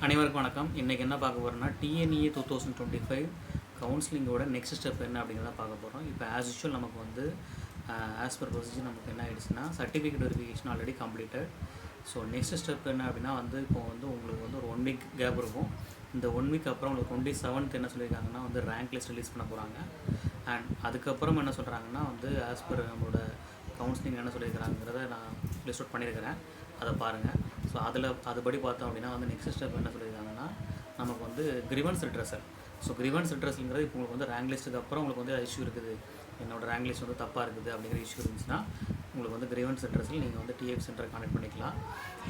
அனைவருக்கும் வணக்கம். இன்றைக்கி என்ன பார்க்க போகிறோம்னா டிஎன்இஏ 2025 கவுன்சிலிங்கோட நெக்ஸ்ட் ஸ்டெப் என்ன அப்படிங்கிறத பார்க்க போகிறோம். இப்போ ஆஸ் யூஷுவல் நமக்கு வந்து ஆஸ் பர் ப்ரொசீஜர் நமக்கு என்ன ஆகிடுச்சுன்னா certificate verification already completed. So next step என்ன அப்படின்னா வந்து இப்போ வந்து உங்களுக்கு வந்து ஒரு 1 வீக் கேப் இருக்கும். இந்த 1 வீக் அப்புறம் உங்களுக்கு 27th என்ன சொல்லியிருக்காங்கன்னா வந்து ரேங்க் லிஸ்ட் ரிலீஸ் பண்ண போகிறாங்க. அண்ட் அதுக்கப்புறம் என்ன சொல்கிறாங்கன்னா வந்து ஆஸ் பர் நம்மளோட கவுன்சிலிங் என்ன சொல்லியிருக்கிறாங்கிறத நான் லிஸ்ட் அவுட் பண்ணியிருக்கிறேன், அதை பாருங்கள். ஸோ அதுபடி பார்த்தோம் அப்படின்னா வந்து நெக்ஸ்ட் ஸ்டெப் என்ன சொல்லியிருக்காங்கன்னா நமக்கு வந்து கிரிவன்ஸ் ரிட்ரஸல். ஸோ கிரிவன்ஸ் ரிட்ரஸல்ங்கிறது இப்போ உங்களுக்கு வந்து ரேங்க் லிஸ்ட்டுக்கு அப்புறம் உங்களுக்கு வந்து இஷ்யூ இருக்குது, என்னோடய ரேங்க் லிஸ்ட் வந்து தப்பாக இருக்குது அப்படிங்கிற இஷ்யூ இருந்துச்சுன்னா உங்களுக்கு வந்து கிரிவன்ஸ் ரிட்ரஸல் நீங்கள் வந்து டிஎஃப் சென்டரை கான்டெக்ட் பண்ணிக்கலாம்,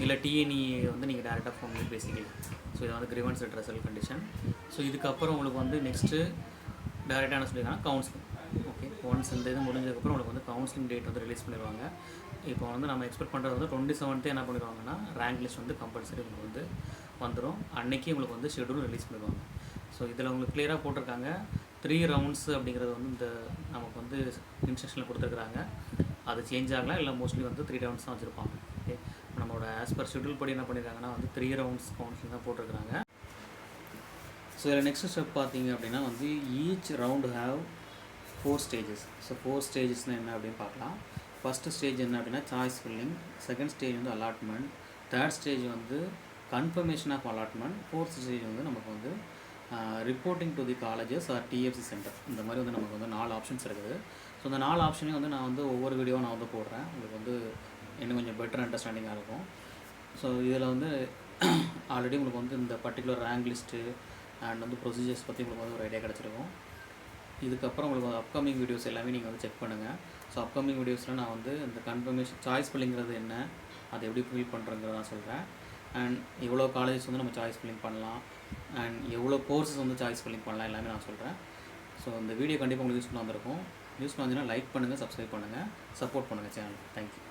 இல்லை டிஎன்இஏ வந்து நீங்கள் டேரெக்டாக ஃபோன் பண்ணி பேசிக்கலாம். ஸோ இது வந்து கிரிவன்ஸ் ரிட்ரஸல் கண்டிஷன். ஸோ இதுக்கப்புறம் உங்களுக்கு வந்து நெக்ஸ்ட்டு டேரெக்டாக என்ன சொல்லியிருக்காங்கன்னா கவுன்சிலிங். ஓகே, ஒன்ஸ் இந்த இது முடிஞ்சதுக்கப்புறம் உங்களுக்கு வந்து கவுன்சிலிங் டேட் வந்து ரிலீஸ் பண்ணிடுவாங்க. இப்போ வந்து நம்ம எக்ஸ்பெக்ட் பண்ணுறது வந்து 27th என்ன பண்ணிடுவாங்கன்னா ரேங்க் லிஸ்ட் வந்து கம்பல்சரி உங்களுக்கு வந்து வந்துடும். அன்றைக்கி உங்களுக்கு வந்து ஷெடியூல் ரிலீஸ் பண்ணிடுவாங்க. ஸோ இதில் உங்களுக்கு கிளியராக போட்டிருக்காங்க 3 ரவுண்ட்ஸ் அப்படிங்கிறது வந்து இந்த நமக்கு வந்து இன்ஸ்ட்ரக்ஷனில் கொடுத்துருக்குறாங்க. அது சேஞ்ச் ஆகலாம், இல்லை மோஸ்ட்லி வந்து 3 ரவுண்ட்ஸ் தான் வச்சுருப்பாங்க. ஓகே, நம்மளோட ஆஸ் பர் ஷெடியூல் படி என்ன பண்ணியிருக்காங்கன்னா வந்து 3 ரவுண்ட்ஸ் கவுன்சிலிங் தான் போட்டிருக்கிறாங்க. ஸோ இதில் நெக்ஸ்ட் ஸ்டெப் பார்த்தீங்க அப்படின்னா வந்து each round have 4 stages. So 4 ஸ்டேஜஸ்னால் என்ன அப்படின்னு பார்க்கலாம். ஃபஸ்ட்டு ஸ்டேஜ் என்ன அப்படின்னா சாய்ஸ் ஃபில்லிங், செகண்ட் ஸ்டேஜ் வந்து அலாட்மெண்ட், தேர்ட் ஸ்டேஜ் வந்து confirmation of allotment, fourth stage வந்து நமக்கு வந்து reporting to the colleges or TFC centre. இந்த மாதிரி வந்து நமக்கு வந்து 4 ஆப்ஷன்ஸ் இருக்குது. ஸோ இந்த 4 ஆப்ஷனையும் வந்து நான் வந்து ஒவ்வொரு வீடியோவும் நான் வந்து போடுறேன், உங்களுக்கு வந்து இன்னும் கொஞ்சம் பெட்டர் அண்டர்ஸ்டாண்டிங்காக இருக்கும். ஸோ இதில் வந்து ஆல்ரெடி உங்களுக்கு வந்து இந்த பர்டிகுலர் ரேங்க் லிஸ்ட்டு அண்ட் வந்து ப்ரொசீஜர்ஸ் பற்றி உங்களுக்கு வந்து ஒரு ஐடியா கிடச்சிருக்கும். இதுக்கப்புறம் உங்களுக்கு அப்கமிங் வீடியோஸ் எல்லாமே நீங்கள் வந்து செக் பண்ணுங்கள். ஸோ அப்கமிங் வீடியோஸில் நான் வந்து இந்த கன்ஃபர்மேஷன் சாய்ஸ் ஃபில்லிங்கிறது என்ன, அதை எப்படி ஃபில் பண்ணுறங்கிறத நான் சொல்கிறேன். அண்ட் எவ்வளோ காலேஜஸ் வந்து நம்ம சாய்ஸ் ஃபில்லிங் பண்ணலாம், அண்ட் எவ்வளோ கோர்ஸஸ் வந்து சாய்ஸ் ஃபில்லிங் பண்ணலாம் எல்லாமே நான் சொல்கிறேன். ஸோ இந்த வீடியோ கண்டிப்பாக உங்களுக்கு யூஸ்ஃபுல்லாக வந்திருக்கும். யூஸ்ஃபுல்லாக இருந்துச்சுன்னா லைக் பண்ணுங்கள், சப்ஸ்கிரைப் பண்ணுங்கள், சப்போர்ட் பண்ணுங்கள் சேனல். தேங்க்யூ.